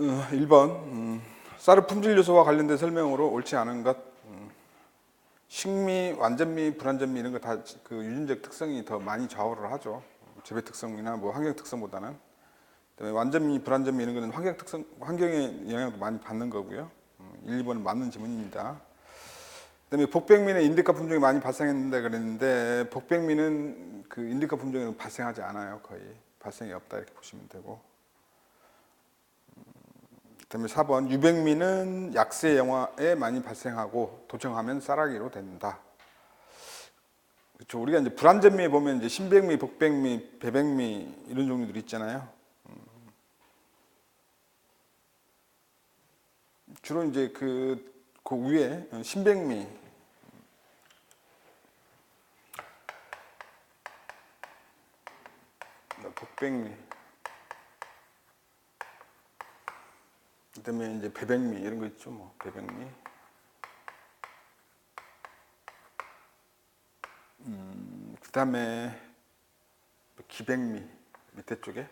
1번 쌀의 품질 요소와 관련된 설명으로 옳지 않은 것. 식미, 완전미, 불완전미 이런 거 다 그 유전적 특성이 더 많이 좌우를 하죠. 재배 특성이나 뭐 환경 특성보다는. 그다음에 완전미, 불완전미 이런 거는 환경 특성, 환경의 영향도 많이 받는 거고요. 1, 2번은 맞는 질문입니다. 그다음에 복백미는 인디카 품종이 많이 발생했는데 그랬는데 복백미는 그 인디카 품종에는 발생하지 않아요. 거의 발생이 없다 이렇게 보시면 되고. 그다음에 4번 유백미는 약세 영화에 많이 발생하고 도청하면 쌀아기로 된다. 그렇죠. 우리가 이제 불완전미에 보면 이제 신백미, 복백미, 배백미 이런 종류들이 있잖아요. 주로 이제 그 위에 신백미, 복백미, 그다음에 이제 배백미 이런 거 있죠. 뭐 배백미. 그다음에 기백미 밑에 쪽에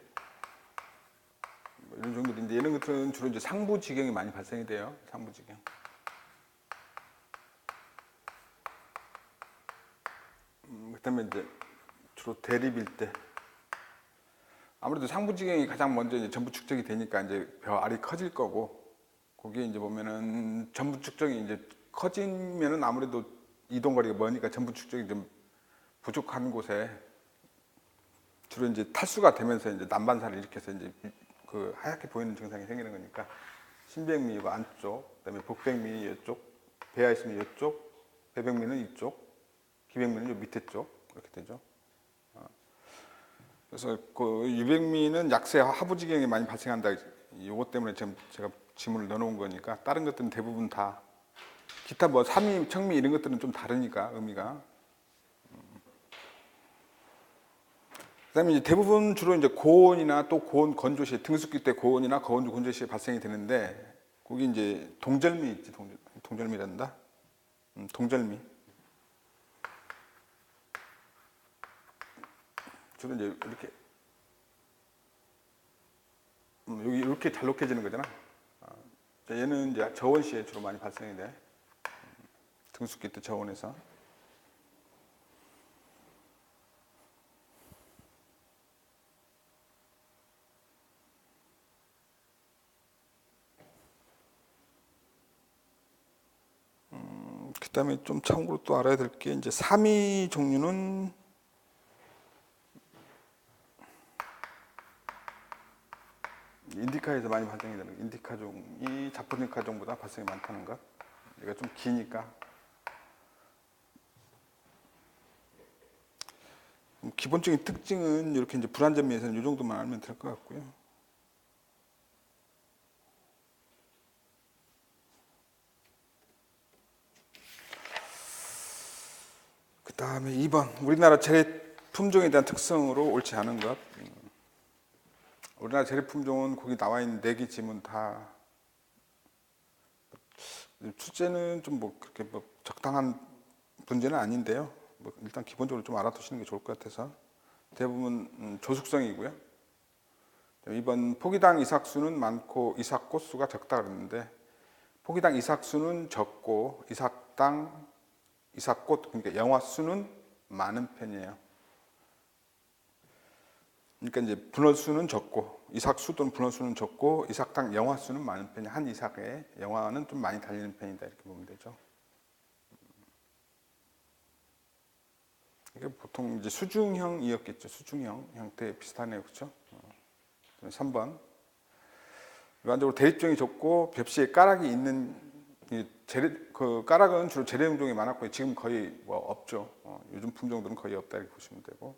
뭐 이런 종류인데 이런 것들은 주로 이제 상부지경이 많이 발생이 돼요. 상부지경. 그다음에 이제 주로 대립일 때 아무래도 상부지경이 가장 먼저 이제 전부 축적이 되니까 이제 벼 알이 커질 거고 거기에 이제 보면은 전부 축적이 이제 커지면은 아무래도 이동거리가 머니까 전부 축적이 좀 부족한 곳에 주로 이제 탈수가 되면서 이제 난반사를 일으켜서 이제 그 하얗게 보이는 증상이 생기는 거니까 신백미 이 안쪽, 그다음에 복백미 이쪽, 배아 있으면 이쪽, 배백미는 이쪽, 기백미는 이 밑에 쪽 이렇게 되죠. 그래서 그 유백미는 약세 하부지경이 많이 발생한다. 이것 때문에 지금 제가 지문을 넣어놓은 거니까 다른 것들은 대부분 다 기타 뭐 삼미, 청미 이런 것들은 좀 다르니까 의미가. 그다음에 이제 대부분 주로 이제 고온이나 또 고온 건조 시에 등숙기 때 고온이나 고온 건조 시에 발생이 되는데 거기 이제 동절미 있지 동절미란다. 동절미. 주로 이제 이렇게 여기 이렇게 잘 녹해지는 거잖아. 얘는 이제 저온 시에 주로 많이 발생이 돼. 등숙기 때 저온에서. 그다음에 좀 참고로 또 알아야 될 게 이제 삼이 종류는 인디카에서 많이 발생이 되는 거. 인디카 종이 자포니카 종보다 발생이 많다는 것. 얘가 좀 기니까. 기본적인 특징은 이렇게 이제 불완전미에서는 이 정도만 알면 될 것 같고요. 그 다음에 2번 우리나라 재래 품종에 대한 특성으로 옳지 않은 것. 우리나라 재래 품종은 거기 나와 있는 4개 지문 다 출제는 좀 뭐 그렇게 뭐 적당한 문제는 아닌데요. 뭐 일단 기본적으로 좀 알아두시는 게 좋을 것 같아서 대부분 조숙성이고요. 2번 포기당 이삭수는 많고 이삭꽃수가 적다 그랬는데 포기당 이삭수는 적고 이삭꽃 그러니까 영화수는 많은 편이에요. 그러니까 이제 분월수는 적고 이삭수 또는 분월수는 적고 이삭당 영화수는 많은 편이 한 이삭에 영화는 좀 많이 달리는 편이다 이렇게 보면 되죠. 이게 보통 이제 수중형이었겠죠. 수중형 형태 비슷하네요, 그렇죠? 3번 일반적으로 대립종이 적고 벽시에 까락이 있는 그 까락은 주로 재래종이 많았고 지금 거의 뭐 없죠. 요즘 품종들은 거의 없다 이렇게 보시면 되고.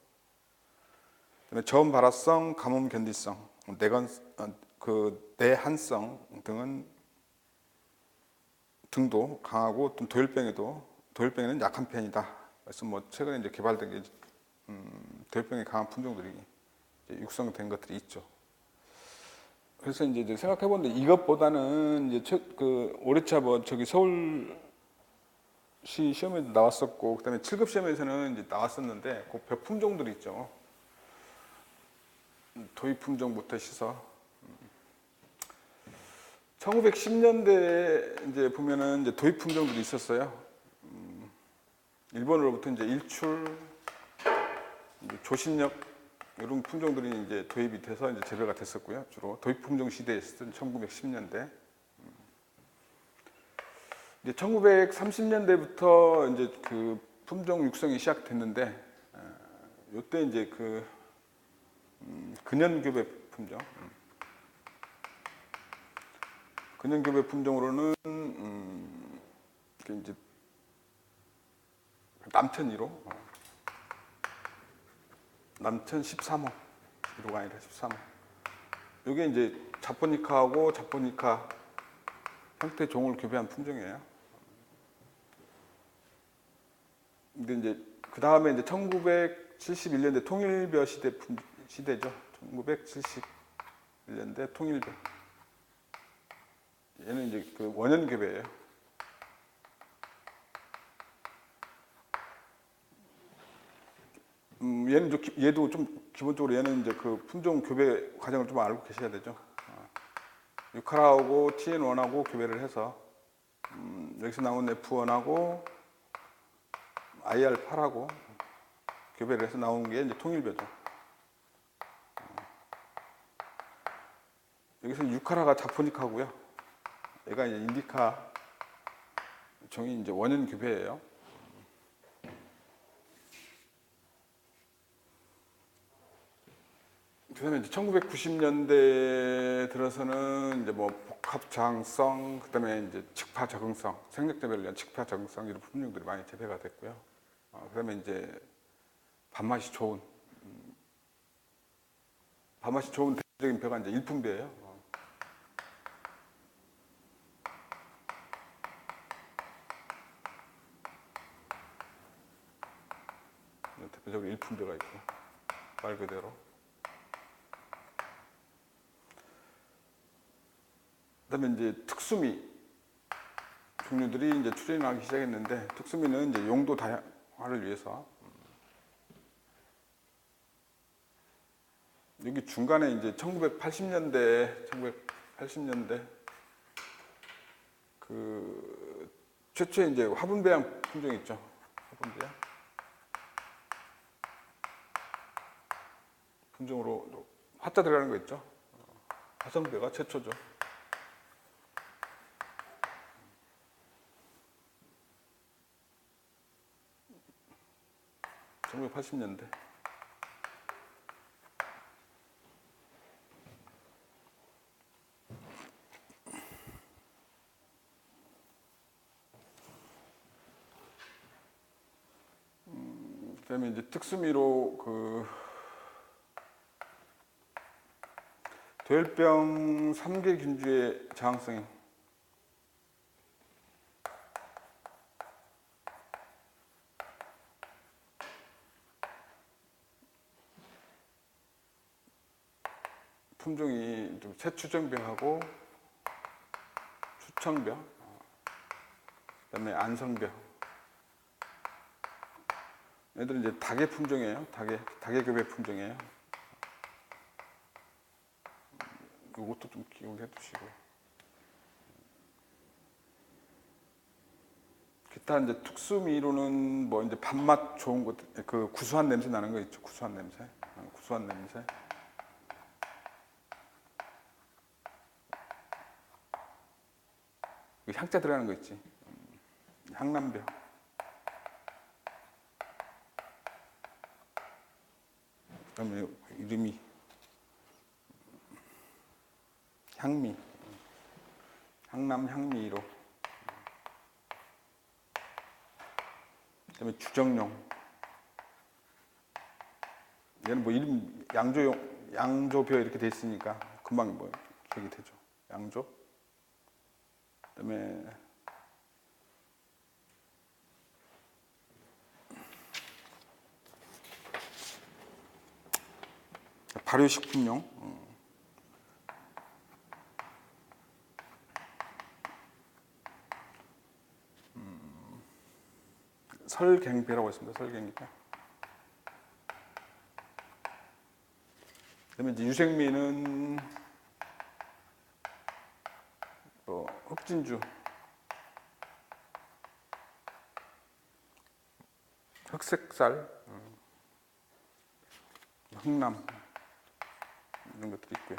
그다음에 저온 발화성, 가뭄 견디성, 내한성 등도 강하고 또 도열병에는 약한 편이다. 그래서 뭐 최근에 이제 개발된 게 도열병에 강한 품종들이 이제 육성된 것들이 있죠. 그래서 이제 생각해 보는데 이것보다는 이제 그 올해차 뭐 저기 서울시 시험에도 나왔었고 그다음에 7급 시험에서는 이제 나왔었는데 그 벼 품종들이 있죠. 도입 품종부터 시서 1910년대 이제 보면은 이제 도입 품종들이 있었어요. 일본으로부터 이제 일출, 이제 조신력 이런 품종들이 이제 도입이 돼서 이제 재배가 됐었고요. 주로 도입 품종 시대였던 1910년대. 이제 1930년대부터 이제 그 품종 육성이 시작됐는데, 요때 이제 그 근연교배 품종. 근연교배 품종으로는 이제 남천 1호, 남천 13호, 1호가 아니라 13호. 이게 이제 자포니카하고 자포니카 형태 종을 교배한 품종이에요. 근데 이제 그 다음에 이제 1971년대 통일벼 시대죠. 1971년대 통일벼. 얘는 이제 그 원년 교배예요. 얘도 좀 기본적으로 얘는 이제 그 품종 교배 과정을 좀 알고 계셔야 되죠. 6하라하고 TN1하고 교배를 해서 여기서 나온 F1하고 IR8하고 교배를 해서 나온 게 이제 통일벼죠. 여기서 6하라가 자포니카고요. 얘가 이제 인디카 종이 이제 원년 교배예요. 그다음에 이제 1990년대 들어서는 이제 뭐 복합 저항성, 그다음에 이제 측파 적응성, 생력 재배를 위한 측파 적응성 이런 품종들이 많이 재배가 됐고요. 그다음에 이제 밥맛이 좋은 대표적인 벼가 이제 일품벼예요. 대표적으로 일품벼가 있고 말 그대로. 그다음에 이제 특수미 종류들이 이제 출현하기 시작했는데, 특수미는 이제 용도 다양화를 위해서 여기 중간에 이제 1980년대 그 최초의 이제 화분배양 품종 있죠. 화분배양 품종으로 화자 들어가는 거 있죠. 화성배가 최초죠. 1980년대. 그다음에 이제 특수미로 그 도열병 3개 균주의 저항성이 품종이 좀 새추정병하고 추청병, 그다음에 안성병. 얘들은 이제 닭의 품종이에요. 닭의 교배 품종이에요. 이것도 좀 기억해 두시고. 기타 이제 특수미로는 뭐 이제 밥맛 좋은 것, 그 구수한 냄새 나는 거 있죠. 구수한 냄새. 향자 들어가는 거 있지. 향남벼. 그다음에 이름이 향미. 향남 향미로. 그다음에 주정용. 얘는 뭐 이름 양조벼 이렇게 돼 있으니까 금방 뭐 기억이 되죠. 양조. 그다음에 발효식품용. 설갱배라고 있습니다. 설갱배. 그다음에 이제 유생미는 백진주, 흑색살, 흑남 이런 것들이 있고요.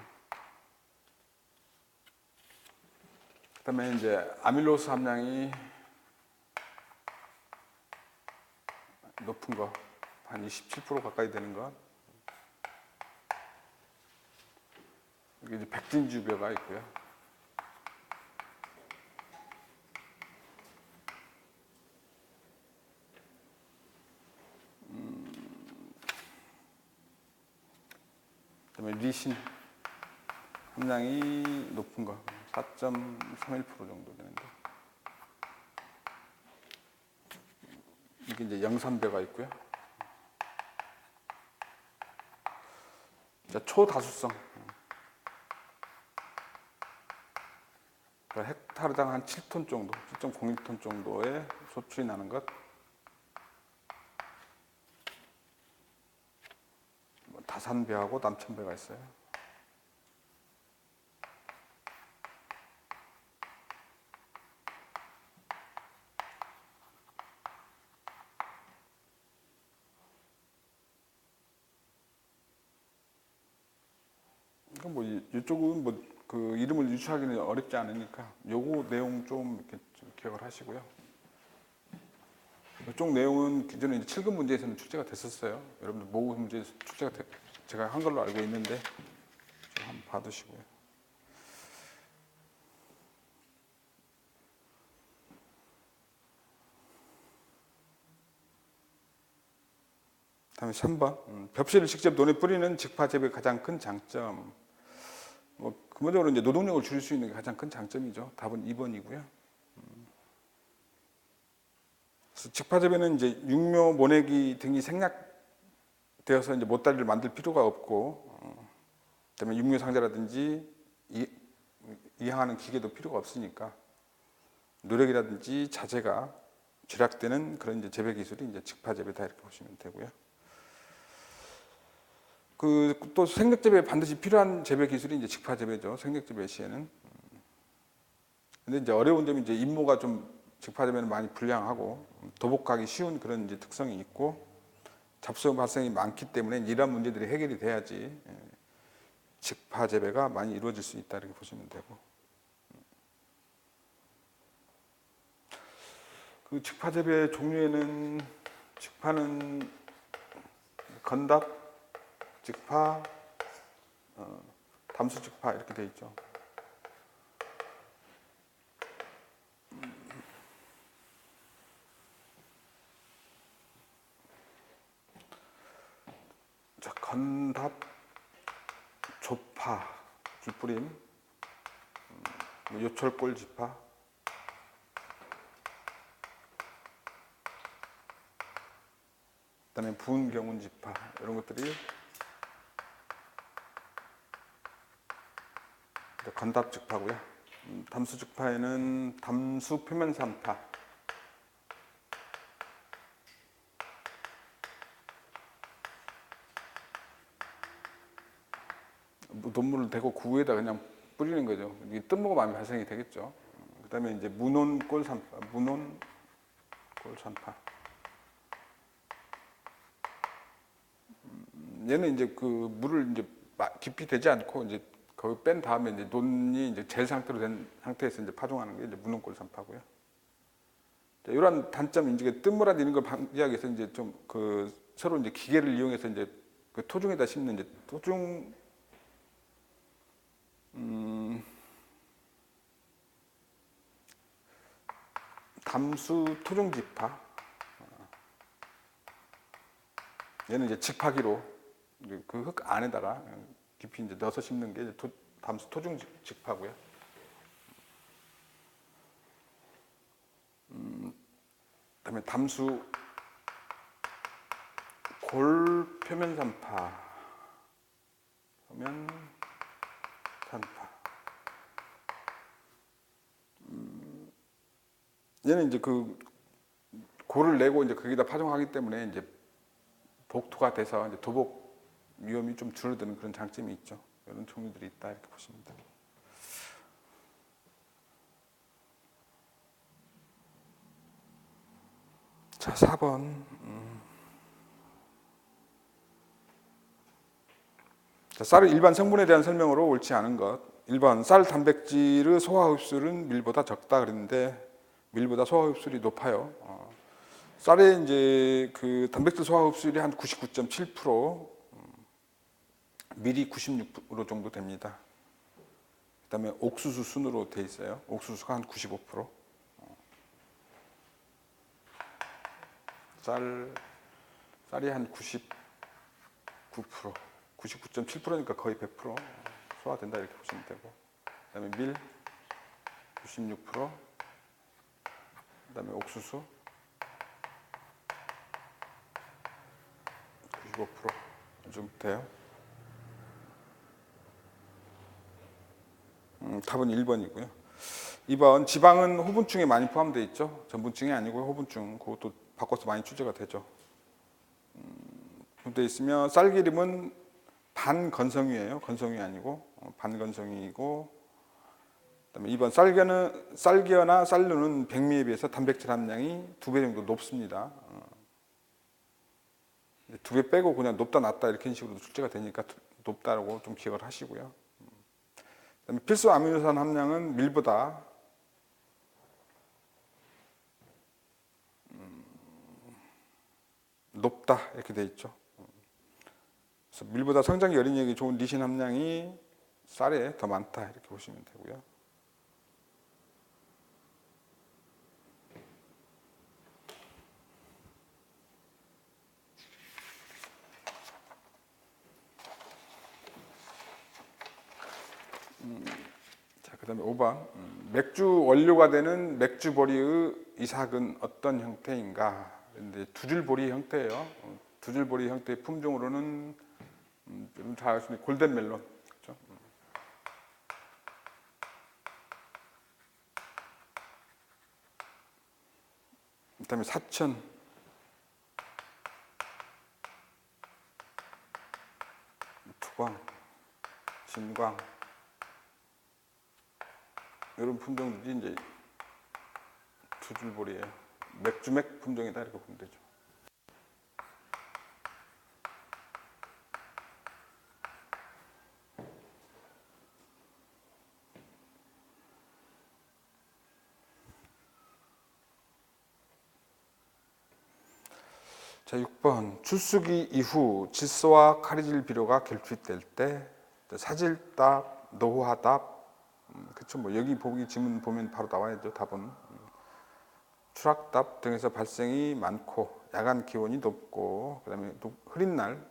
그다음에 이제 아밀로스 함량이 높은 거, 한 27% 가까이 되는 것. 여기 이제 백진주뼈가 있고요. 그다음에 리신 함량이 높은 거, 4.31% 정도 되는데. 이게 이제 영산뼈가 있고요. 자, 초다수성. 헥타르당 한 7톤 정도, 7.01톤 정도의 소출이 나는 것. 다산배하고 남천배가 있어요. 뭐 이쪽은 뭐 그 이름을 유추하기는 어렵지 않으니까 요거 내용 좀 이렇게 기억을 하시고요. 이쪽 내용은 기존에 이제 7급 문제에서는 출제가 됐었어요. 여러분들 모의 문제에서 출제가 제가 한 걸로 알고 있는데 좀 한번 봐두시고요. 다음에 3번. 벽실을 직접 논에 뿌리는 직파 재배의 가장 큰 장점. 뭐 근본적으로 이제 노동력을 줄일 수 있는 게 가장 큰 장점이죠. 답은 2번이고요. 직파 재배는 이제 육묘, 모내기 등이 생략되어서 이제 못다리를 만들 필요가 없고, 그다음에 육묘 상자라든지 이항하는 기계도 필요가 없으니까 노력이라든지 자재가 절약되는 그런 이제 재배 기술이 이제 직파 재배다 이렇게 보시면 되고요. 그 또 생력 재배에 반드시 필요한 재배 기술이 이제 직파 재배죠. 생력 재배 시에는. 근데 이제 어려운 점이 이제 임모가 좀 직파 재배는 많이 불량하고 도복하기 쉬운 그런 이제 특성이 있고 잡소 발생이 많기 때문에 이러한 문제들이 해결이 돼야지 직파 재배가 많이 이루어질 수 있다 이렇게 보시면 되고. 그 직파 재배 종류에는 직파는 건답, 직파, 담수 직파 이렇게 돼 있죠. 자, 건답, 조파, 깃뿌림, 요철골 지파, 그다음에 부은경운 지파 이런 것들이 건답 직파고요. 담수 직파에는 담수 표면산파, 논물을 대고 구에다 그냥 뿌리는 거죠. 이게 뜬모가 많이 발생이 되겠죠. 그다음에 이제 문온골산파, 문온골산파. 얘는 이제 그 물을 이제 깊이 되지 않고 이제 거기 뺀 다음에 이제 논이 이제 젤 상태로 된 상태에서 이제 파종하는 게 이제 문온골산파고요. 이러한 단점, 이제 뜬모라 이런 걸 방지하기 위해서 이제 좀 그 서로 이제 기계를 이용해서 이제 그 토중에다 심는 이제 토중 담수 토종지파. 얘는 이제 직파기로 그 흙 안에다가 깊이 이제 넣어서 심는 게 이제 담수 토종직파고요. 그다음에 담수 골 표면산파, 표면산파. 얘는 이제 그 골을 내고 이제 거기다 파종하기 때문에 이제 복토가 돼서 이제 도복 위험이 좀 줄어드는 그런 장점이 있죠. 이런 종류들이 있다 이렇게 보시면 됩니다. 자, 4번. 자, 쌀의 일반 성분에 대한 설명으로 옳지 않은 것. 1번, 쌀 단백질의 소화 흡수율은 밀보다 적다 그랬는데 밀보다 소화 흡수율이 높아요. 쌀의 이제 그 단백질 소화 흡수율이 한 99.7%, 밀이 96% 정도 됩니다. 그다음에 옥수수 순으로 돼 있어요. 옥수수가 한 95%. 쌀이 한 99%, 99.7%니까 거의 100% 소화된다 이렇게 보시면 되고, 그다음에 밀 96%, 그다음에 옥수수 95%좀 돼요. 답은 1번이고요. 2번, 지방은 호분충에 많이 포함되어 있죠. 전분충이 아니고 호분충, 그것도 바꿔서 많이 추제가 되죠. 되어 있으며, 쌀기름은 반건성유예요. 건성유 아니고 반건성유이고, 그다음에 2번, 쌀기어나 쌀류는 백미에 비해서 단백질 함량이 2배 정도 높습니다. 2배 빼고 그냥 높다 낮다 이렇게 식으로 출제가 되니까 높다라고 좀 기억을 하시고요. 그다음에 필수 아미노산 함량은 밀보다 높다 이렇게 돼 있죠. 그래서 밀보다 성장기 어린이에게 좋은 리신 함량이 쌀에 더 많다 이렇게 보시면 되고요. 자, 그다음에 5번, 맥주 원료가 되는 맥주 보리의 이삭은 어떤 형태인가? 근데 두 줄 보리 형태예요. 두 줄 보리 형태의 품종으로는 좀 잘 아시는 골든 멜론, 그렇죠? 그다음에 사천, 투광, 진광 이런 품종들이 이제 두 줄 보리예요. 맥주맥 품종이다 이렇게 보면 되죠. 자, 6번, 출수기 이후 질소와 카리질 비료가 결핍될 때 사질답, 노화답, 그쵸, 뭐 여기 보기 지문 보면 바로 나와야죠. 답은 추락답 등에서 발생이 많고 야간 기온이 높고 그다음에 또 흐린 날,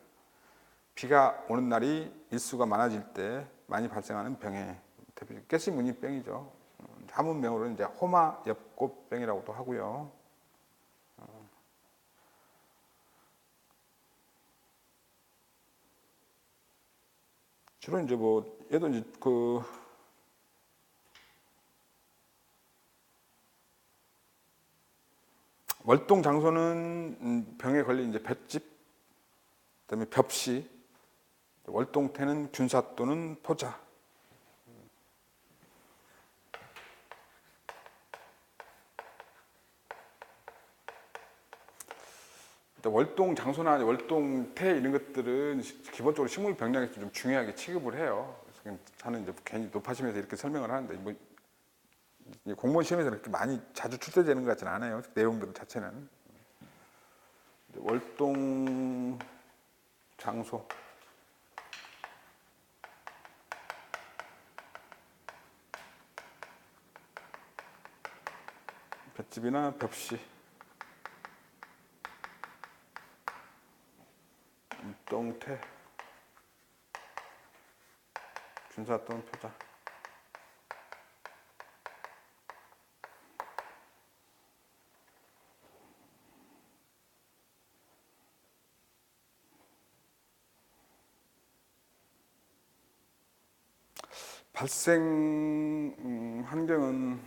비가 오는 날이 일수가 많아질 때 많이 발생하는 병에 대표적 가스무늬병이죠. 한문명으로는 이제 호마엽꽃병이라고도 하고요. 주로 이제 뭐 얘도 이제 그 월동 장소는 병에 걸린 이제 볏짚, 그다음에 벽시, 월동태는 균사 또는 포자. 월동 장소나 월동태 이런 것들은 기본적으로 식물 병량에서 좀 중요하게 취급을 해요. 그래서 저는 이제 괜히 높아지면서 이렇게 설명을 하는데 뭐 공무원 시험에서 그렇게 많이 자주 출제되는 것 같지는 않아요. 내용들 자체는. 월동 장소, 볏짚이나 벽시, 월동태, 균사 또는 표자. 발생 환경은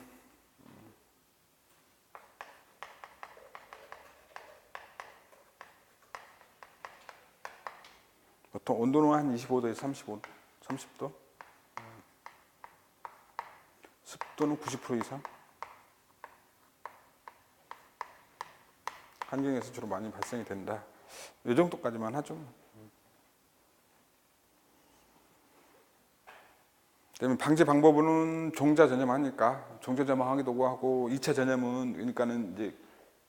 보통 온도는 한 25도에서 30도, 습도는 90% 이상, 환경에서 주로 많이 발생이 된다. 이 정도까지만 하죠. 그다음에 방제 방법은 종자 전염하니까 종자 전염하기도 하고 2차 전염은 그러니까는 이제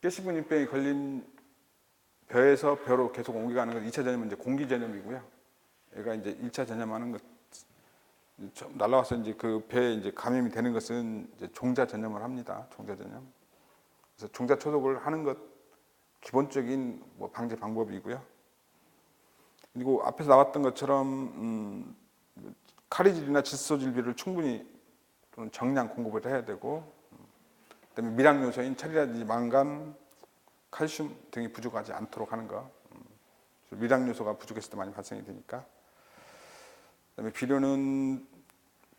가시분인병이 걸린 벼에서 벼로 계속 옮겨가는 건 2차 전염은 이제 공기 전염이고요. 얘가 이제 1차 전염하는 것 날라와서 이제 그 벼에 이제 감염이 되는 것은 이제 종자 전염을 합니다. 종자 전염. 그래서 종자 초독을 하는 것 기본적인 뭐 방제 방법이고요. 그리고 앞에서 나왔던 것처럼 카리질이나 질소질비를 충분히 또는 정량 공급을 해야 되고, 그다음에 미량 요소인 철이라든지 망간, 칼슘 등이 부족하지 않도록 하는 거. 미량 요소가 부족했을 때 많이 발생이 되니까. 그다음에 비료는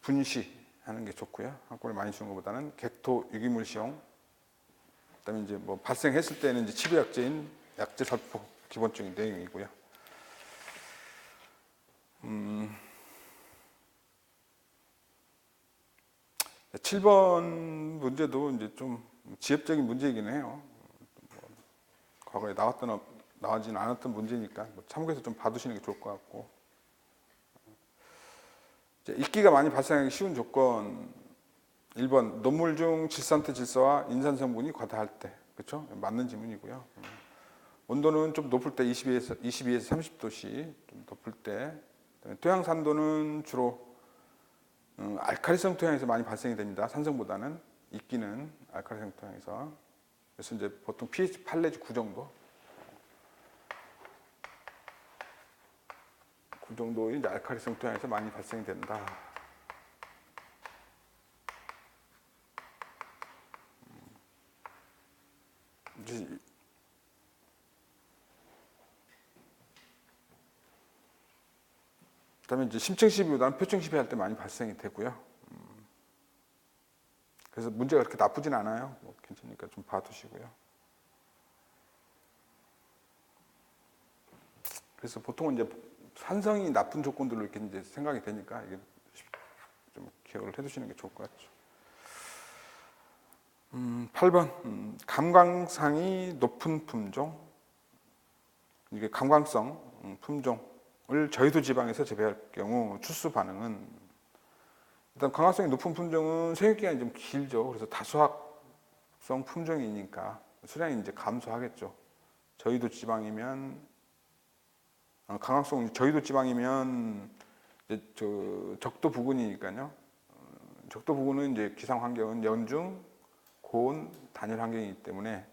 분시하는 게 좋고요. 한꺼번에 많이 주는 것보다는 객토 유기물 시용. 그다음에 이제 뭐 발생했을 때는 이제 치료약제인 약제 살포 기본적인 내용이고요. 7번 문제도 이제 좀 지엽적인 문제이긴 해요. 뭐 과거에 나와지는 않았던 문제니까 뭐 참고해서 좀 봐두시는 게 좋을 것 같고. 이끼가 많이 발생하기 쉬운 조건 1번 녹물 중 질산태 질소와 인산 성분이 과다할 때. 그렇죠? 맞는 질문이고요. 온도는 좀 높을 때 22에서 30도씨 좀 높을 때. 토양 산도는 주로 알칼리성 토양에서 많이 발생이 됩니다. 산성보다는. 이끼는 알칼리성 토양에서. 그래서 이제 보통 pH 8 내지 9 정도. 그 정도의 이제 알칼리성 토양에서 많이 발생이 된다. 그다음에 이제 심층 시비보다는 표층 시비 할 때 많이 발생이 되고요. 그래서 문제가 그렇게 나쁘진 않아요. 뭐 괜찮으니까 좀 봐두시고요. 그래서 보통은 이제 산성이 나쁜 조건들로 이렇게 이제 생각이 되니까 이게 좀 기억을 해두시는 게 좋을 것 같죠. 8번 감광상이 높은 품종. 이게 감광성 품종을 저희도 지방에서 재배할 경우 추수 반응은 일단 감광성이 높은 품종은 생육 기간이 좀 길죠. 그래서 다수학성 품종이니까 수량이 이제 감소하겠죠. 저희도 지방이면 강화성 저희도 지방이면 이제 적도 부근이니까요. 적도 부근은 이제 기상 환경은 연중, 고온, 단일 환경이기 때문에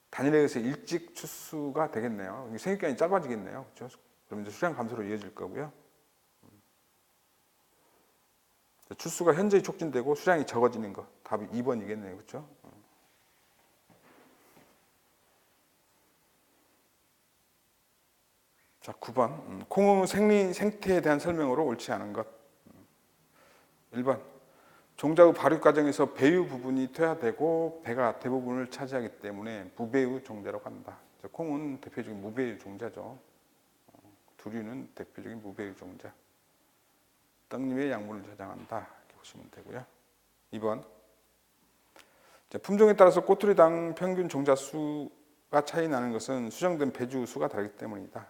단일에 의해서 일찍 추수가 되겠네요. 생육 기간이 짧아지겠네요. 그렇죠? 그럼 이제 수량 감소로 이어질 거고요. 추수가 현저히 촉진되고 수량이 적어지는 거. 답이 2번이겠네요. 그렇죠? 자, 9번. 콩의 생태에 대한 설명으로 옳지 않은 것. 1번. 종자의 발육 과정에서 배유 부분이 퇴화되고 배가 대부분을 차지하기 때문에 무배유 종자라고 한다. 콩은 대표적인 무배유 종자죠. 두류는 대표적인 무배유 종자. 떡잎의 양분을 저장한다. 이렇게 보시면 되고요. 2번. 품종에 따라서 꼬투리당 평균 종자 수가 차이 나는 것은 수정된 배주 수가 다르기 때문이다.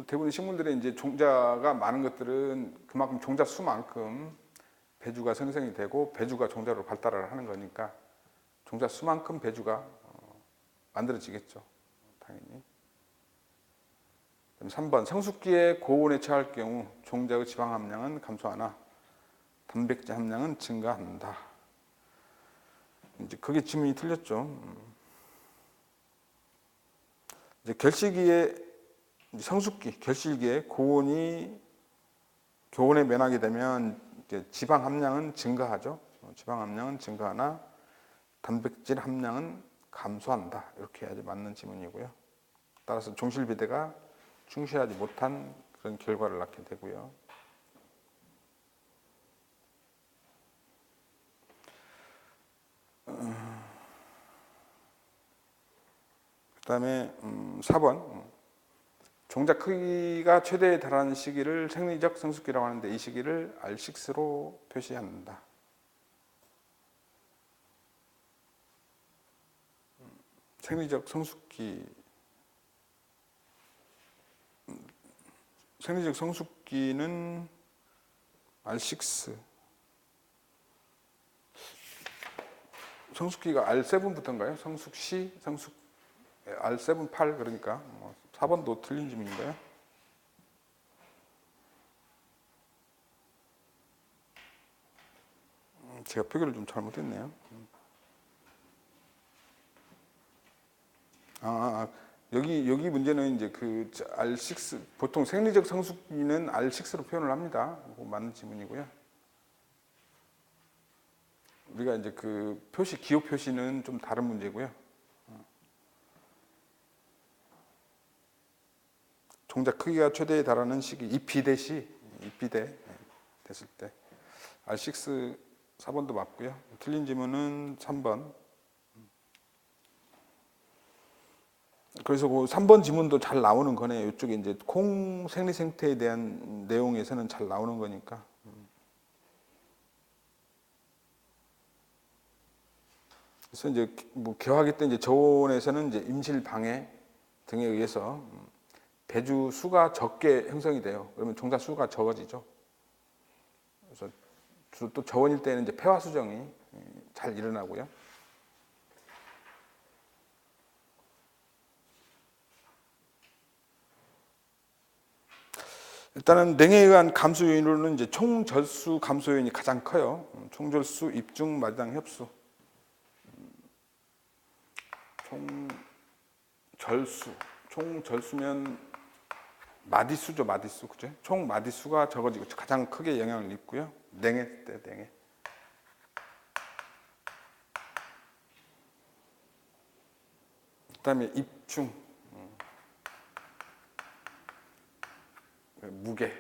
대부분 식물들의 이제 종자가 많은 것들은 그만큼 종자 수만큼 배주가 생성이 되고 배주가 종자로 발달을 하는 거니까 종자 수만큼 배주가 만들어지겠죠. 당연히. 3번 성숙기에 고온에 처할 경우 종자의 지방 함량은 감소하나 단백질 함량은 증가한다. 이제 그게 질문이 틀렸죠. 이제 결실기에 성숙기, 결실기에 고온에 면하게 되면 이제 지방 함량은 증가하죠. 지방 함량은 증가하나 단백질 함량은 감소한다. 이렇게 해야지 맞는 지문이고요. 따라서 종실비대가 충실하지 못한 그런 결과를 낳게 되고요. 그다음에 4번. 종자 크기가 최대에 달하는 시기를 생리적 성숙기라고 하는데 이 시기를 R6로 표시한다. 생리적 성숙기. 생리적 성숙기는 R6. 성숙기가 R7부터인가요? 성숙시, 성숙 R7, 8 그러니까 4번도 틀린 질문인가요? 제가 표기를 좀 잘못했네요. 여기 문제는 이제 그 R6 보통 생리적 성숙기는 R6로 표현을 합니다. 맞는 질문이고요. 우리가 이제 그 표시 기호 표시는 좀 다른 문제고요. 종자 크기가 최대에 달하는 시기 입비대 됐을 때 R6 4번도 맞고요. 틀린 질문은 3번. 그래서 그 3번 지문도 잘 나오는 거네요. 이쪽에 이제 콩 생리 생태에 대한 내용에서는 잘 나오는 거니까. 그래서 이제 뭐 개화기 때 이제 저온에서는 이제 임실 방해 등에 의해서 배주 수가 적게 형성이 돼요. 그러면 종자 수가 적어지죠. 그래서 주로 또 저온일 때는 이제 폐화 수정이 잘 일어나고요. 일단은 냉에 의한 감소 요인으로는 이제 총절수 감소 요인이 가장 커요. 총절수, 입중, 마디당 협수. 총절수면 마디수죠, 마디수, 그죠? 총 마디수가 적어지고 가장 크게 영향을 입고요. 냉해 때, 냉해. 그다음에 입중, 무게,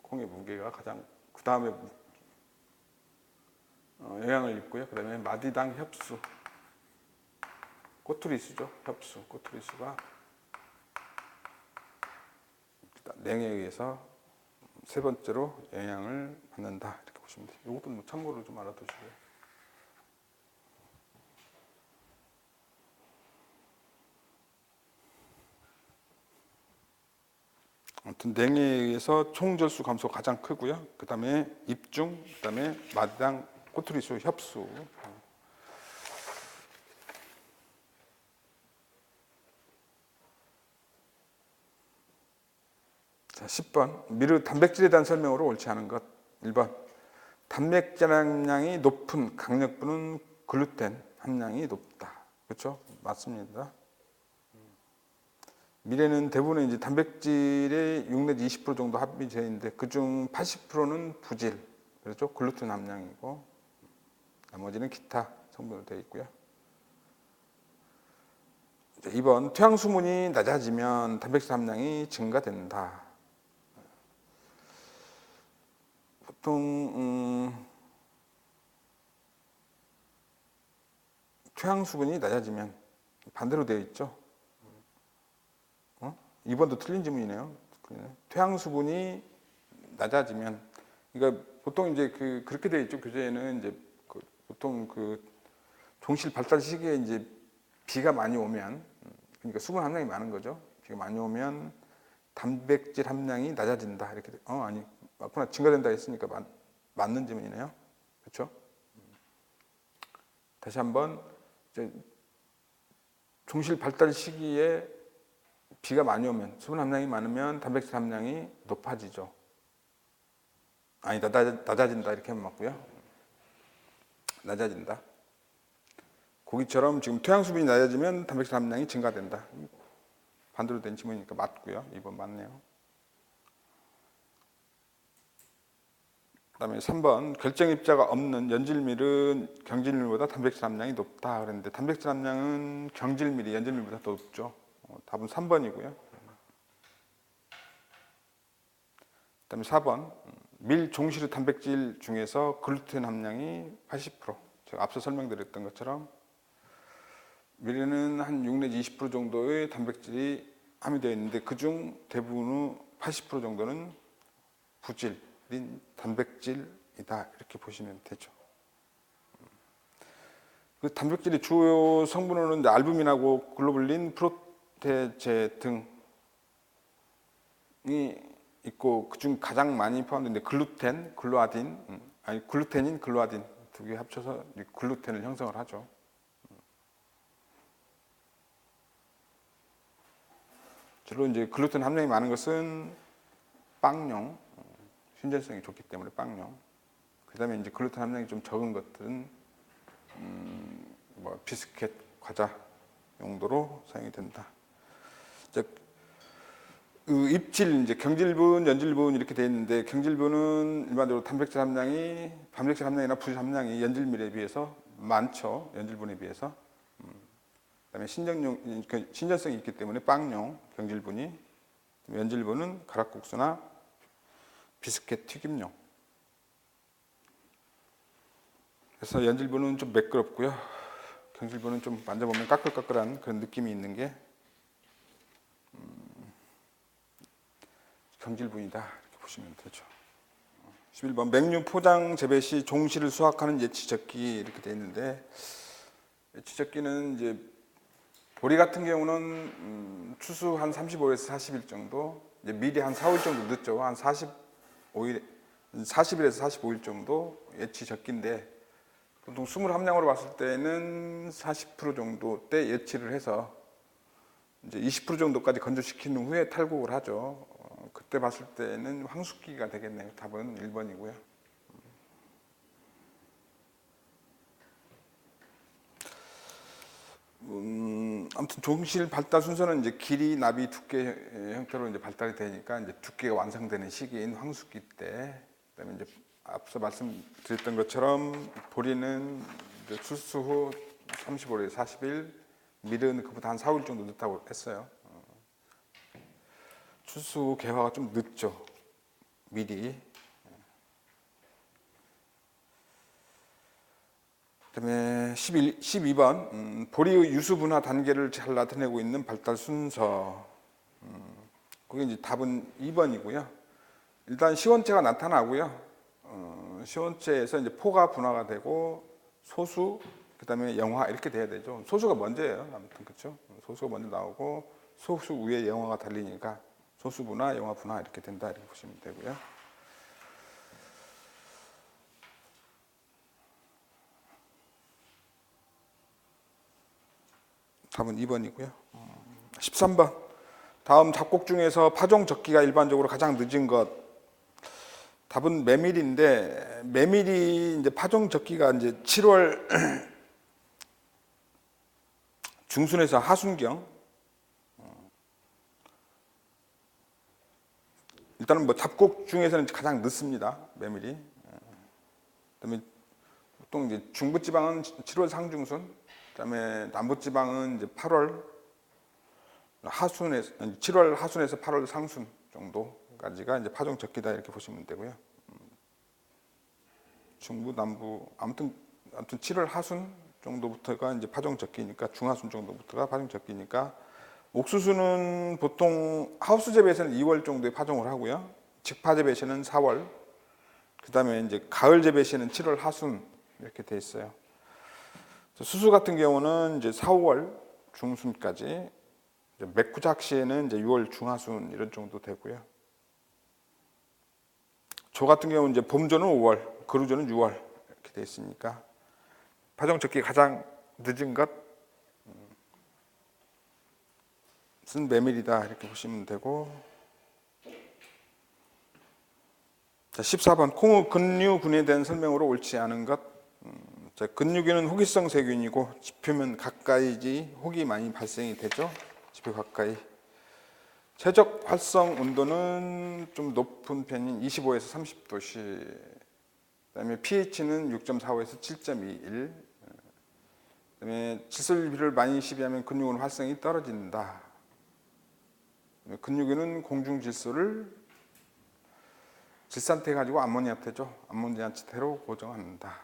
콩의 무게가 가장 그 다음에 영향을 입고요. 그다음에 마디당 협수, 꼬투리수죠, 협수, 꼬투리수가 냉에 의해서 세 번째로 영향을 받는다 이렇게 보시면 돼요. 이것도 뭐 참고로 좀 알아두시고요. 아무튼 냉에 의해서 총절수 감소가 가장 크고요. 그 다음에 입중, 그 다음에 마디당, 꼬투리수, 협수. 자, 10번. 미르 단백질에 대한 설명으로 옳지 않은 것. 1번. 단백질 함량이 높은 강력분은 글루텐 함량이 높다. 그렇죠? 맞습니다. 밀에는 대부분은 이제 단백질의 6 내지 20% 정도 합의되어 있는데 그중 80%는 부질, 그렇죠? 글루텐 함량이고 나머지는 기타 성분으로 되어 있고요. 2번 토양수문이 낮아지면 단백질 함량이 증가된다. 보통 토양수분이 낮아지면 반대로 되어 있죠. 2번도 틀린 질문이네요. 토양수분이 낮아지면, 그러니까 보통 이제 그렇게 되어 있죠. 교재에는 이제 보통 종실 발달 시기에 이제 비가 많이 오면, 그러니까 수분 함량이 많은 거죠. 비가 많이 오면 단백질 함량이 낮아진다. 이렇게 아니 맞구나, 증가된다 했으니까 맞는 질문이네요. 그렇죠? 다시 한번 이제 종실 발달 시기에 비가 많이 오면 수분 함량이 많으면 단백질 함량이 높아지죠. 아니 낮아진다 이렇게 하면 맞고요. 낮아진다. 고기처럼 지금 토양수분이 낮아지면 단백질 함량이 증가된다. 반대로 된 질문이니까 맞고요. 2번 맞네요. 그다음에 3번 결정입자가 없는 연질밀은 경질밀보다 단백질 함량이 높다 그랬는데 단백질 함량은 경질밀이 연질밀보다 더 높죠. 답은 3번이고요. 그다음에 4번 밀 종실의 단백질 중에서 글루텐 함량이 80%. 제가 앞서 설명드렸던 것처럼 밀에는 한 6 내지 20% 정도의 단백질이 함유되어 있는데 그중 대부분의 80% 정도는 부질인 단백질이다 이렇게 보시면 되죠. 그 단백질의 주요 성분으로는 이제 알부민하고 글로불린, 프로테제 등이 있고 그중 가장 많이 포함되는데 글루텐, 글루아딘, 글루테닌, 글루아딘 두 개 합쳐서 글루텐을 형성을 하죠. 주로 이제 글루텐 함량이 많은 것은 빵용, 신전성이 좋기 때문에 빵용. 그다음에 이제 글루텐 함량이 좀 적은 것들은 뭐 비스켓, 과자 용도로 사용이 된다. 이제 그 입질, 이제 경질분, 연질분 이렇게 되어 있는데 경질분은 일반적으로 단백질 함량이나 부질 함량이 연질분에 비해서 많죠. 연질분에 비해서. 그다음에 신전성이 있기 때문에 빵용 경질분이, 연질분은 가락국수나 비스켓 튀김용. 그래서 연질분은 좀 매끄럽고요. 경질분은 좀 만져보면 까끌까끌한 그런 느낌이 있는 게 경질분이다 이렇게 보시면 되죠. 11번 맹류 포장 재배 시 종시를 수확하는 예치젓기 이렇게 되어 있는데, 예치젓기는 이제 보리 같은 경우는 추수 한 35일에서 40일 정도, 이제 미리 한 4, 5일 정도 늦죠. 한 40일에서 45일 정도 예치젓기인데, 보통 수물 함량으로 봤을 때는 40% 정도 때 예치를 해서 이제 20% 정도까지 건조시킨 후에 탈곡을 하죠. 그때 봤을 때는 황숙기가 되겠네요. 답은 1번이고요. 아무튼 종실 발달 순서는 이제 길이, 나비, 두께 형태로 이제 발달이 되니까 이제 두께가 완성되는 시기인 황숙기 때, 그다음에 이제 앞서 말씀드렸던 것처럼 보리는 이제 출수 후 35일에서 40일, 밀은 그보다 한 4일 정도 늦다고 했어요. 출수 후 개화가 좀 늦죠. 밀이. 그다음에 12번 보리의 유수 분화 단계를 잘 나타내고 있는 발달 순서. 그게 이제 답은 2번이고요. 일단 시원체가 나타나고요. 시원체에서 이제 포가 분화가 되고 소수, 그다음에 영화 이렇게 돼야 되죠. 소수가 먼저예요. 아무튼 그렇죠. 소수가 먼저 나오고 소수 위에 영화가 달리니까 소수 분화, 영화 분화 이렇게 된다 이렇게 보시면 되고요. 답은 2번이고요. 13번. 다음 잡곡 중에서 파종 적기가 일반적으로 가장 늦은 것. 답은 메밀인데, 메밀이 이제 파종 적기가 이제 7월 중순에서 하순경. 일단은 뭐 잡곡 중에서는 가장 늦습니다. 메밀이. 그다음에 보통 이제 중부지방은 7월 상중순, 그다음에 남부지방은 이제 8월 하순에서 7월 하순에서 8월 상순 정도까지가 이제 파종 적기다 이렇게 보시면 되고요. 중부, 남부 아무튼 7월 하순 정도부터가 이제 파종 적기니까, 중하순 정도부터가 파종 적기니까, 옥수수는 보통 하우스 재배에서는 2월 정도에 파종을 하고요. 직파 재배 시는 4월, 그다음에 이제 가을 재배 시는 7월 하순 이렇게 돼 있어요. 수수 같은 경우는 이제 4, 5월 중순까지, 맥구작 시에는 이제 6월 중하순 이런 정도 되고요. 조 같은 경우는 이제 봄조는 5월, 거루조는 6월 이렇게 돼 있으니까 파종 적기 가장 늦은 것은 메밀이다 이렇게 보시면 되고. 자, 14번 콩의 근류균에 대한 설명으로 옳지 않은 것. 자, 근류균은 호기성 세균이고 지표면 가까이지 혹이 많이 발생이 되죠. 지표 가까이. 최적 활성 온도는 좀 높은 편인 25에서 30도씨. 그다음에 pH는 6.45에서 7.21. 그다음에 질소비를 많이 시비하면 근육은 활성이 떨어진다. 근육에는 공중 질소를 질산태 가지고 암모니아태죠. 암모니아태로 고정한다.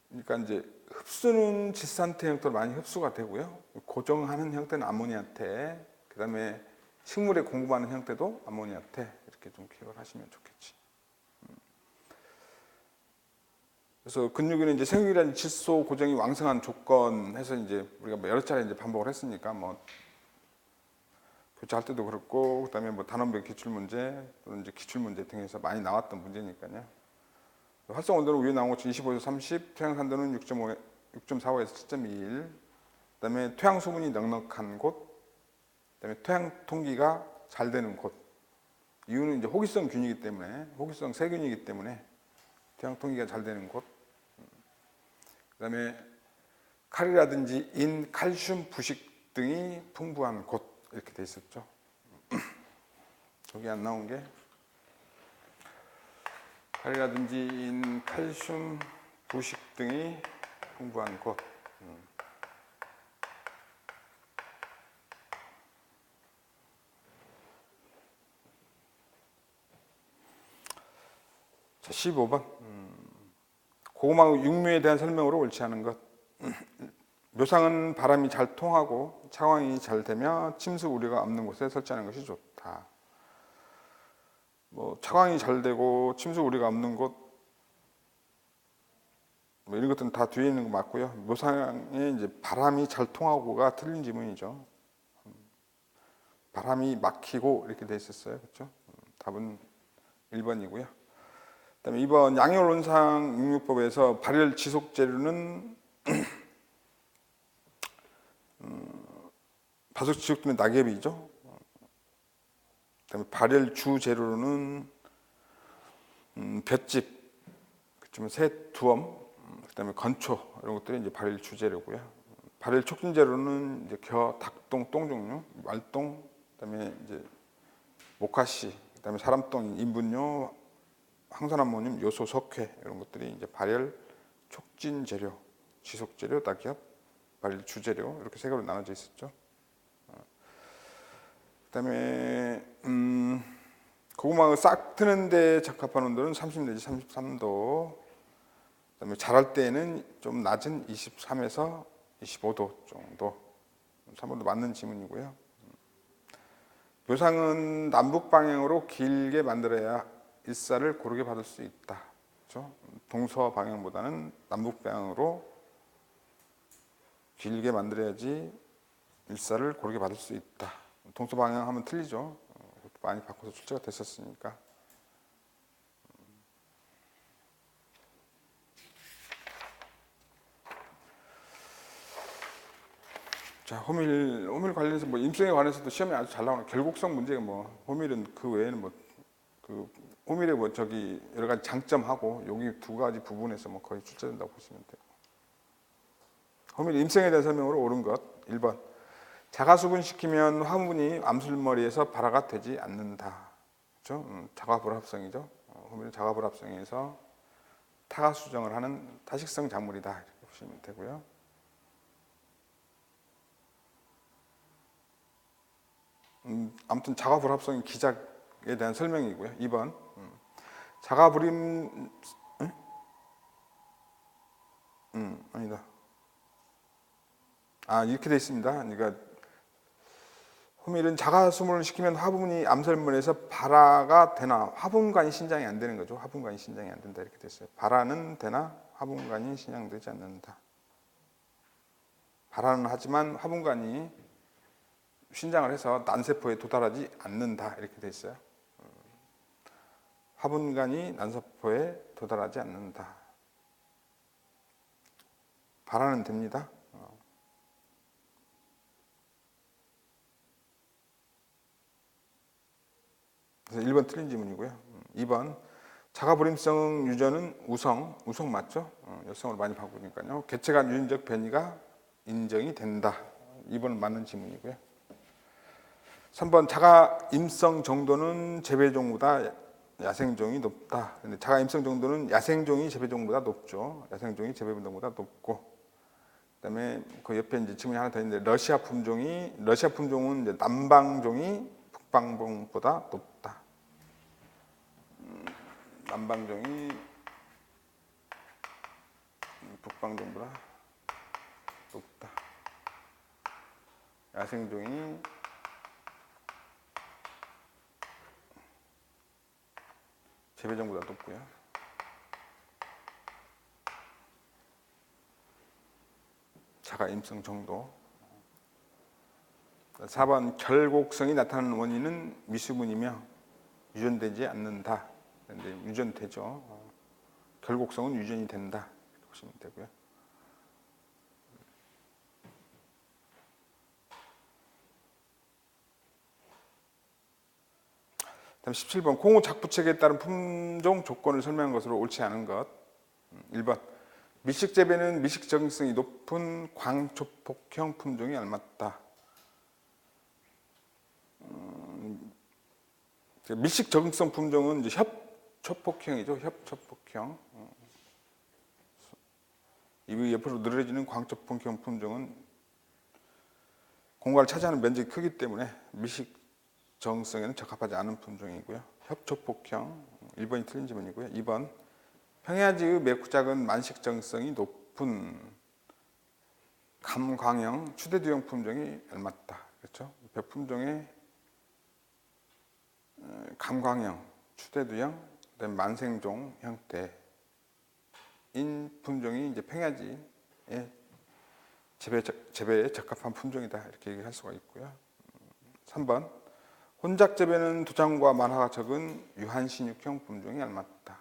그러니까 이제 흡수는 질산태 형태로 많이 흡수가 되고요. 고정하는 형태는 암모니아태. 그다음에 식물에 공급하는 형태도 암모니아태 이렇게 좀 기억을 하시면 좋겠지. 그래서 근육에는 이제 생육이라는 질소 고정이 왕성한 조건 해서 이제 우리가 뭐 여러 차례 이제 반복을 했으니까 뭐 교차할 때도 그렇고 그다음에 뭐 단원별 기출 문제 또는 이제 기출 문제 등에서 많이 나왔던 문제니까요. 활성 온도는 위에 나온 것처럼 25에서 30, 토양 산도는 6.5, 6.45에서 7.21. 그다음에 토양 수분이 넉넉한 곳, 그다음에 토양 통기가 잘 되는 곳. 이유는 이제 호기성 균이기 때문에, 호기성 세균이기 때문에 토양 통기가 잘 되는 곳. 그다음에 칼이라든지 인, 칼슘, 부식 등이 풍부한 곳 이렇게 돼 있었죠. 저기 안 나온 게 칼이라든지 인, 칼슘, 부식 등이 풍부한 곳. 자, 15번. 고구마 육묘에 대한 설명으로 옳지 않은 것. 묘상은 바람이 잘 통하고 차광이 잘 되며 침수 우려가 없는 곳에 설치하는 것이 좋다. 뭐 차광이 잘 되고 침수 우려가 없는 곳, 뭐 이런 것들은 다 뒤에 있는 거 맞고요. 묘상에 이제 바람이 잘 통하고가 틀린 지문이죠. 바람이 막히고 이렇게 돼 있었어요, 그렇죠? 답은 1번이고요. 그다음에 2번 양열원상 육류법에서 발열 지속 재료는 바속 지속되면 낙엽이죠. 그다음에 발열 주 재료는 볏짚, 그렇지만 새, 두엄, 그다음에 건초 이런 것들이 이제 발열 주 재료고요. 발열 촉진 재료는 이제 겨, 닭똥, 똥 종류, 말똥, 그다음에 이제 모카씨, 그다음에 사람똥, 인분뇨, 황산암모늄, 요소, 석회 이런 것들이 이제 발열 촉진 재료, 지속 재료, 낙엽, 발열 주 재료 이렇게 세 개로 나눠져 있었죠. 그다음에 고구마 싹 트는데 적합한 온도는 30 내지 33도. 그다음에 자랄 때에는 좀 낮은 23에서 25도 정도. 3번도 맞는 지문이고요. 묘상은 남북 방향으로 길게 만들어야 일사를 고르게 받을 수 있다. 그렇죠? 동서 방향보다는 남북 방향으로 길게 만들어야지 일사를 고르게 받을 수 있다. 동서 방향 하면 틀리죠. 많이 바꿔서 출제가 됐었으니까. 자, 호밀 관련해서 뭐 임성에 관해서도 시험에 아주 잘 나오는 결곡성 문제가 뭐 호밀은 그 외에는 뭐 그 호밀의 뭐 저기 여러 가지 장점하고 여기 두 가지 부분에서 뭐 거의 출제된다고 보시면 돼요. 호밀 임성에 대한 설명으로 옳은 것 1번. 자가수분 시키면 화분이 암술머리에서 발화가 되지 않는다. 그렇죠? 자가불합성이죠. 호밀은 자가불합성에서 타가 수정을 하는 타식성 작물이다. 이렇게 보시면 되고요. 아무튼 자가불합성의 기작에 대한 설명이고요. 2번. 자가불임 아니다. 이렇게 되어 있습니다. 그러니까 호밀은 자가수분을 시키면 화분이 암설물에서 발화가 되나 화분간이 신장이 안 되는 거죠. 화분간이 신장이 안 된다 이렇게 됐어요. 발화는 되나 화분간이 신장되지 않는다. 발화는 하지만 화분간이 신장을 해서 난세포에 도달하지 않는다 이렇게 돼 있어요. 화분간이 난세포에 도달하지 않는다. 발화는 됩니다. 그래서 1번 틀린 지문이고요. 2번 자가불임성 유전은 우성 맞죠? 여성으로 많이 바꾸니까요. 개체간 유전적 변이가 인정이 된다. 2번은 맞는 지문이고요. 3번 자가임성 정도는 재배종보다 야생종이 높다. 근데 자가임성 정도는 야생종이 재배종보다 높죠. 야생종이 재배종보다 높고, 그다음에 그 옆에 이제 지문이 하나 더 있는데 러시아 품종은 이제 남방종이 북방종보다 높다. 남방종이 북방종보다 높다. 야생종이 재배종보다 높고요. 자가 임성 정도. 4번 결곡성이 나타나는 원인은 미수분이며 유전되지 않는다. 근데 유전되죠. 결곡성은 유전이 된다. 이렇게 보시면 되고요. 다음 17번 공후 작부책에 따른 품종 조건을 설명한 것으로 옳지 않은 것. 1번 밀식 재배는 밀식 적응성이 높은 광초폭형 품종이 알맞다. 밀식 적응성 품종은 이제 협초폭형이죠. 협초폭형. 이 옆으로 늘어지는 광초폭형 품종은 공간을 차지하는 면적이 크기 때문에 밀식 적응성에는 적합하지 않은 품종이고요. 협초폭형 1번이 틀린 질문이고요. 2번 평야지의 매우 작은 만식 적응성이 높은 감광형 추대두형 품종이 알맞다. 그렇죠? 몇 품종의 감광형, 추대두형, 그다음에 만생종 형태인 품종이 이제 평야지의 재배에 적합한 품종이다. 이렇게 얘기할 수가 있고요. 3번 혼작 재배는 도장과 만화가 적은 유한신육형 품종이 알맞다.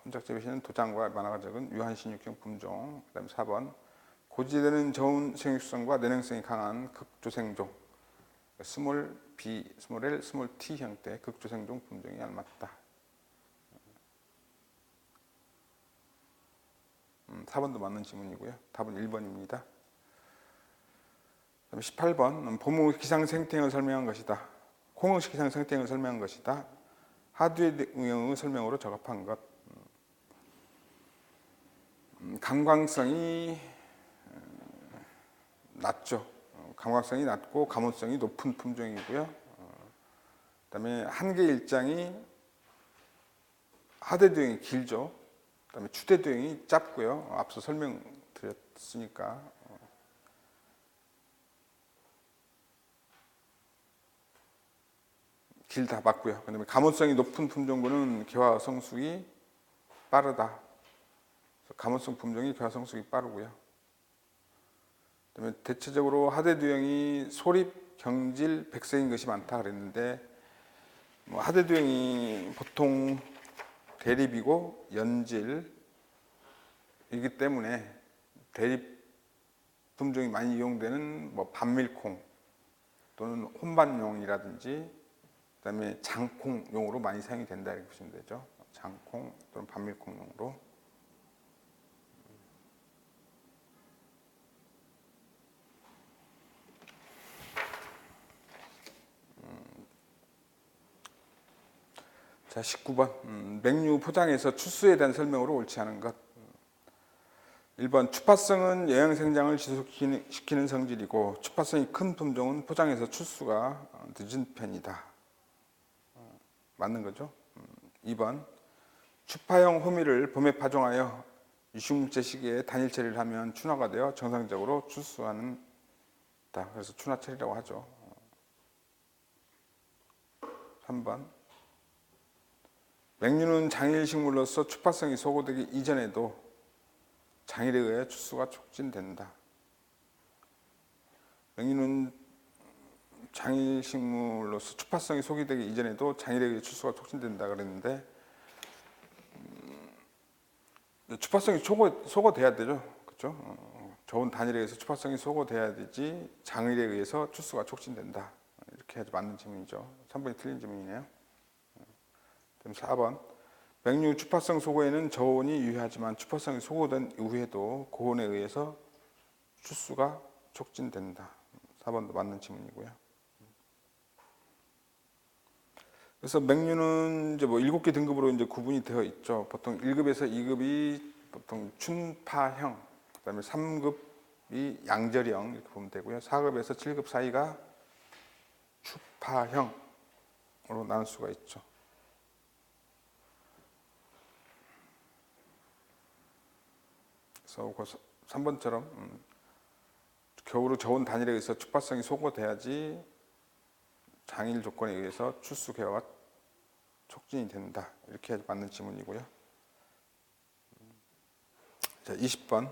혼작 재배 시는 도장과 만화가 적은 유한신육형 품종. 그다음에 4번 고지되는 저온 생육성과 내능성이 강한 극조생종 스몰 B, 스몰 L, 스몰 T 형태 극조생종 품종이 알맞다. 4번도 맞는 질문이고요. 답은 1번입니다. 18번 봄의 기상생태형을 설명한 것이다. 콩의 기상생태형을 설명한 것이다. 하두의 응용의 설명으로 적합한 것. 감광성이 낮죠. 감광성이 낮고 가문성이 높은 품종이고요. 그다음에 한계 일장이 하대두형이 길죠. 그다음에 추대두형이 짧고요. 앞서 설명드렸으니까 길다 맞고요. 그다음에 가문성이 높은 품종군은 개화 성숙이 빠르다. 가문성 품종이 개화 성숙이 빠르고요. 그다음에 대체적으로 하대두형이 소립, 경질, 백색인 것이 많다 그랬는데 하대두형이 보통 대립이고 연질이기 때문에 대립 품종이 많이 이용되는 반밀콩 또는 혼반용이라든지 그다음에 장콩용으로 많이 사용이 된다 이렇게 보시면 되죠. 장콩 또는 반밀콩용으로. 자, 19번 맹류 포장에서 추수에 대한 설명으로 옳지 않은 것. 1번 추파성은 영양생장을 지속시키는 성질이고 추파성이 큰 품종은 포장에서 추수가 늦은 편이다. 맞는 거죠. 2번 추파형 호미를 봄에 파종하여 유식물제 시기에 단일 처리를 하면 춘화가 되어 정상적으로 추수하는다. 그래서 춘화 처리라고 하죠. 3번 맹류는 장일식물로서 추파성이 소거되기 이전에도 장일에 의해 추수가 촉진된다. 맹류는 장일식물로서 추파성이 소개되기 이전에도 장일에 의해 추수가 촉진된다 그랬는데 추파성이 소거돼야 되죠. 그렇죠? 좋은 단일에 의해서 추파성이 소거돼야 되지 장일에 의해서 추수가 촉진된다. 이렇게 해야지 맞는 질문이죠. 3번이 틀린 질문이네요. 4번 맹류 추파성 소고에는 저온이 유효하지만 추파성이 소거된 이후에도 고온에 의해서 추수가 촉진된다. 4번도 맞는 질문이고요. 그래서 맹류는 이제 7개 등급으로 이제 구분이 되어 있죠. 보통 1급에서 2급이 보통 춘파형, 그다음에 3급이 양절형 이렇게 보면 되고요. 4급에서 7급 사이가 추파형으로 나눌 수가 있죠. 그래서 3번처럼 겨울의 저온 단일에 의해서 추파성이 소거돼야지 장일 조건에 의해서 추수 개화가 촉진이 된다. 이렇게 해야지 맞는 질문이고요. 자, 20번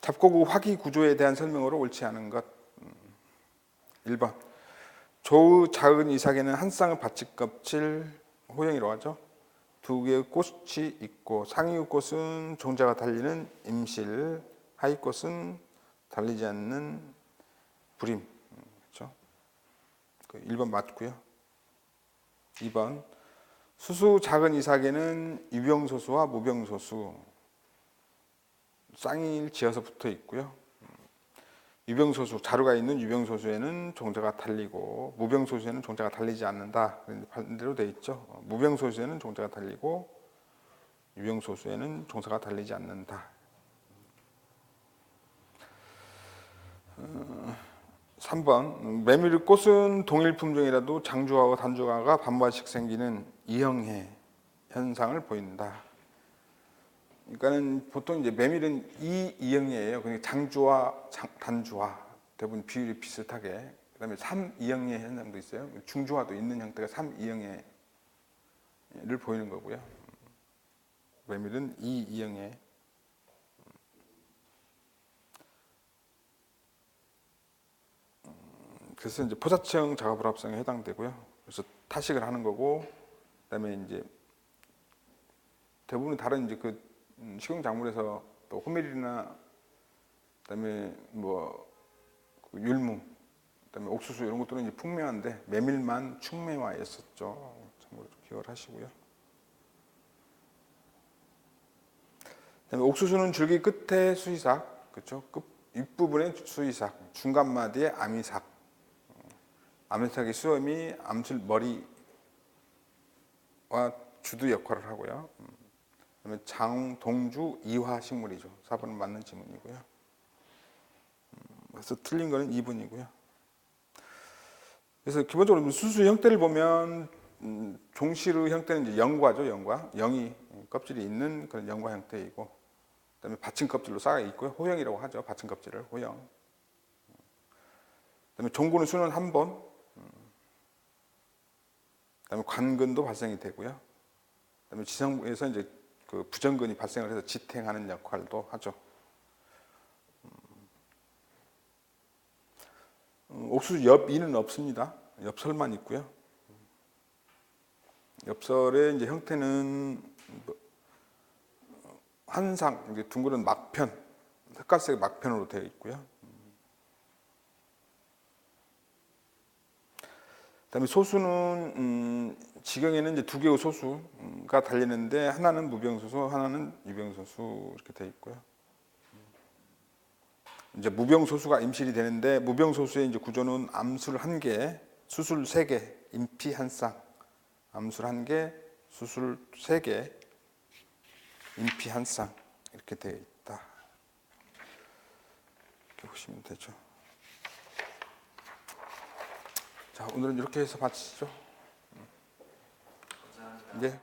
잡곡의 화기 구조에 대한 설명으로 옳지 않은 것. 1번. 조의 작은 이삭에는 한 쌍의 받침껍질, 호형이라고 하죠. 두 개의 꽃이 있고 상위의 꽃은 종자가 달리는 임실, 하위 꽃은 달리지 않는 부림. 그렇죠? 1번 맞고요. 2번. 수수 작은 이삭에는 유병소수와 무병소수, 쌍이 지어서 붙어 있고요. 유병소수, 자루가 있는 유병소수에는 종자가 달리고 무병소수에는 종자가 달리지 않는다. 반대로 되어 있죠. 무병소수에는 종자가 달리고 유병소수에는 종자가 달리지 않는다. 3번. 메밀의 꽃은 동일 품종이라도 장주화와 단주화가 반반씩 생기는 이형해 현상을 보인다. 그러니까는 보통 이제 메밀은 이형해예요. 그러니까 장주화, 단주화 대부분 비율이 비슷하게. 그다음에 3이형해 현상도 있어요. 중주화도 있는 형태가 3이형해를 보이는 거고요. 메밀은 이형해. 그래서 이제 포사청 자가불합성에 해당되고요. 그래서 타식을 하는 거고, 그다음에 이제 대부분 다른 이제 그 식용 작물에서 또 호밀이나 그다음에 뭐 그 율무, 그다음에 옥수수 이런 것들은 이제 풍매화인데 메밀만 충매화였었죠. 참고로 좀 기억을 하시고요. 그다음에 옥수수는 줄기 끝에 수의삭, 그렇죠? 끝 윗부분에 수의삭, 중간 마디에 암이삭. 암이삭의 수염이 암술 머리와 주두 역할을 하고요. 그다음에 장동주 이화 식물이죠. 4번은 맞는 지문이고요. 그래서 틀린 거는 2번이고요. 그래서 기본적으로 수수 형태를 보면 종실의 형태는 이제 영과죠, 영과. 영이 껍질이 있는 그런 영과 형태이고, 그다음에 받침 껍질로 쌓여 있고요. 호형이라고 하죠. 받침 껍질을 호형. 그다음에 종군의 수는 한 번. 그다음에 관근도 발생이 되고요. 그다음에 지성에서 이제 그 부정근이 발생을 해서 지탱하는 역할도 하죠. 옥수수 엽이는 없습니다. 엽설만 있고요. 엽설의 이제 형태는 한상, 이제 둥그런 막편, 색깔색 막편으로 되어 있고요. 그다음에 소수는 지경에는 이제 두 개의 소수가 달리는데 하나는 무병소수, 하나는 유병소수 이렇게 되어 있고요. 이제 무병소수가 임실이 되는데 무병소수의 이제 구조는 암술 1개, 수술 3개, 임피 1쌍. 암술 1개, 수술 3개, 임피 1쌍 이렇게 되어 있다. 이렇게 보시면 되죠. 자, 오늘은 이렇게 해서 마치죠. 감사합니다. 네.